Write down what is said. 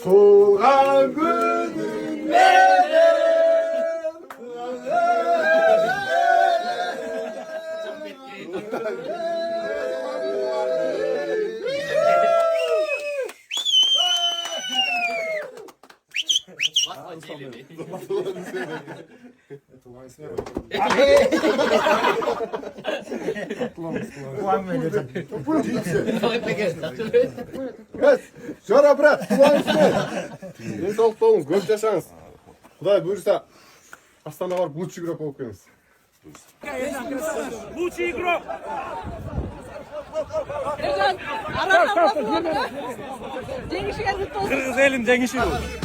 Tuğan günün Şöyle bırak. Tuğan ismi. Денсаулық болыңыз, көп жашаңыз. Құдай бұйырса, Астанаға барып лучший игрок болып келіңіз. Лучший игрок! Ержан, арада басып отыр. Жеңишиңер кутты болсун. Кыргыз элин жеңиши бул.